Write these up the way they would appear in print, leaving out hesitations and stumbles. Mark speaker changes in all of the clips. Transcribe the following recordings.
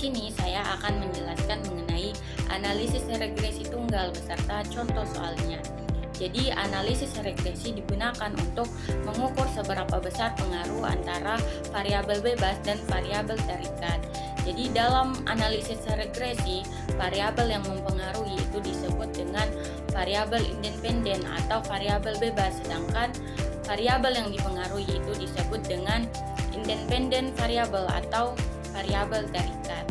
Speaker 1: sini saya akan menjelaskan mengenai analisis regresi tunggal beserta contoh soalnya. Jadi analisis regresi digunakan untuk mengukur seberapa besar pengaruh antara variabel bebas dan variabel terikat. Jadi dalam analisis regresi, variabel yang mempengaruhi itu disebut dengan variabel independen atau variabel bebas, sedangkan variabel yang dipengaruhi itu disebut dengan independen variabel atau variabel terikat.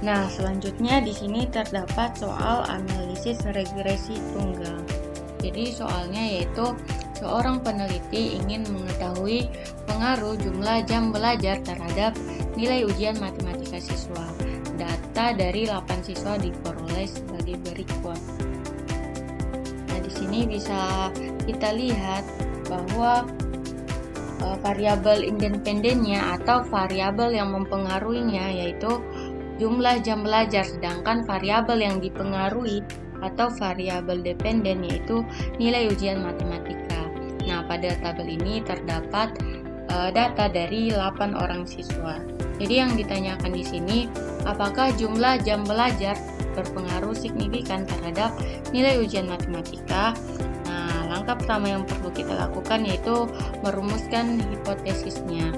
Speaker 2: Nah, selanjutnya di sini terdapat soal analisis regresi tunggal. Jadi soalnya yaitu seorang peneliti ingin mengetahui pengaruh jumlah jam belajar terhadap nilai ujian matematika siswa. Data dari 8 siswa diperoleh sebagai berikut. Nah, di sini bisa kita lihat bahwa variabel independennya atau variabel yang mempengaruhinya yaitu jumlah jam belajar, sedangkan variabel yang dipengaruhi atau variabel dependen yaitu nilai ujian matematika. Nah, pada tabel ini terdapat data dari 8 orang siswa. Jadi yang ditanyakan di sini, apakah jumlah jam belajar berpengaruh signifikan terhadap nilai ujian matematika? Langkah pertama yang perlu kita lakukan yaitu merumuskan hipotesisnya.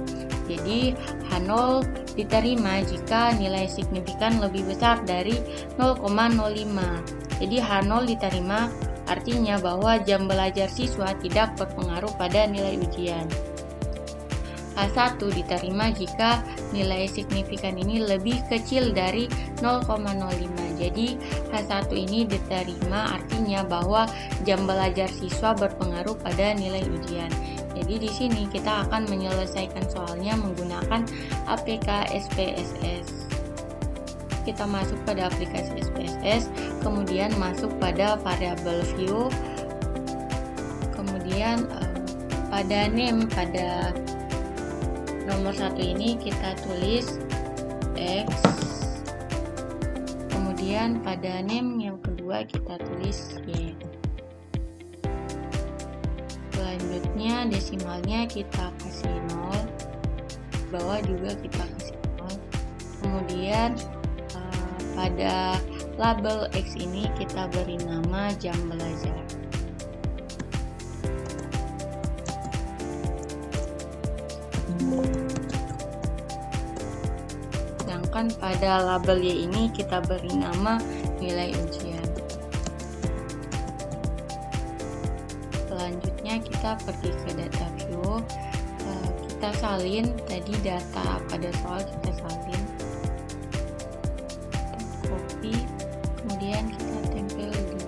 Speaker 2: Jadi H0 diterima jika nilai signifikan lebih besar dari 0,05. Jadi H0 diterima artinya bahwa jam belajar siswa tidak berpengaruh pada nilai ujian. H1 diterima jika nilai signifikan ini lebih kecil dari 0,05. Jadi H1 ini diterima artinya bahwa jam belajar siswa berpengaruh pada nilai ujian. Jadi di sini kita akan menyelesaikan soalnya menggunakan APK SPSS. Kita masuk pada aplikasi SPSS, kemudian masuk pada variable view, kemudian pada name, pada nomor 1 ini kita tulis X, kemudian pada name yang kedua kita tulis Y. Selanjutnya desimalnya kita kasih 0, bawah juga kita kasih 0. Kemudian pada label X ini kita beri nama jam belajar. Sedangkan pada label Y ini kita beri nama nilai ujian. Selanjutnya kita pergi ke data view, kita salin tadi data pada soal, kita salin, copy, kemudian kita tempel di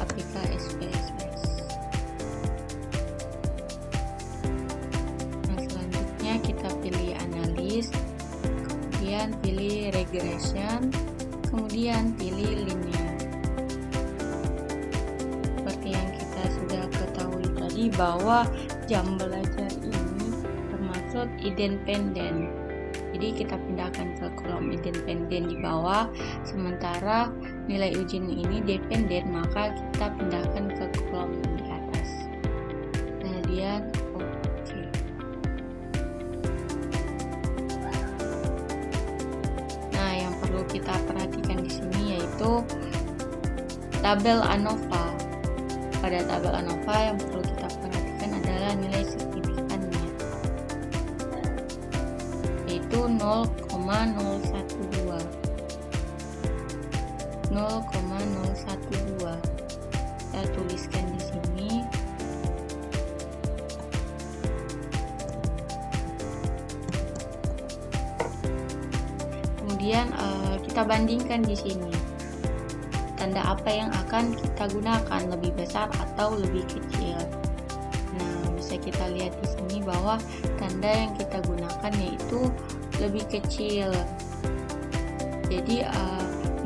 Speaker 2: APK SPSS. Nah, selanjutnya kita pilih analis, kemudian pilih regression, kemudian pilih linear. Seperti yang kita sudah ketahui tadi bahwa jam belajar ini termasuk independen. Jadi kita pindahkan ke kolom independen di bawah, sementara nilai ujian ini dependen, maka kita pindahkan ke kolom di atas. Kemudian oke. Nah, yang perlu kita perhatikan di sini yaitu tabel ANOVA. Pada tabel ANOVA yang perlu kita perhatikan adalah nilai signifikannya, yaitu 0,012. 0,012. Kita tuliskan di sini. Kemudian kita bandingkan di sini. Tanda apa yang akan kita gunakan, lebih besar atau lebih kecil. Nah, bisa kita lihat di sini bahwa tanda yang kita gunakan yaitu lebih kecil. Jadi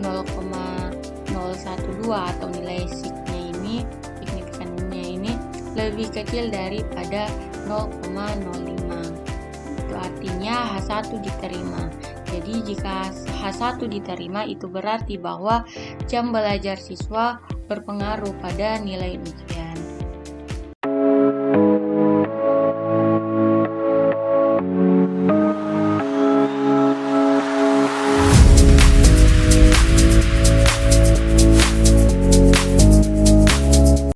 Speaker 2: 0,012 atau nilai signifikannya ini lebih kecil daripada 0,05. Itu artinya H1 diterima. Jadi jika H1 diterima itu berarti bahwa jam belajar siswa berpengaruh pada nilai ujian.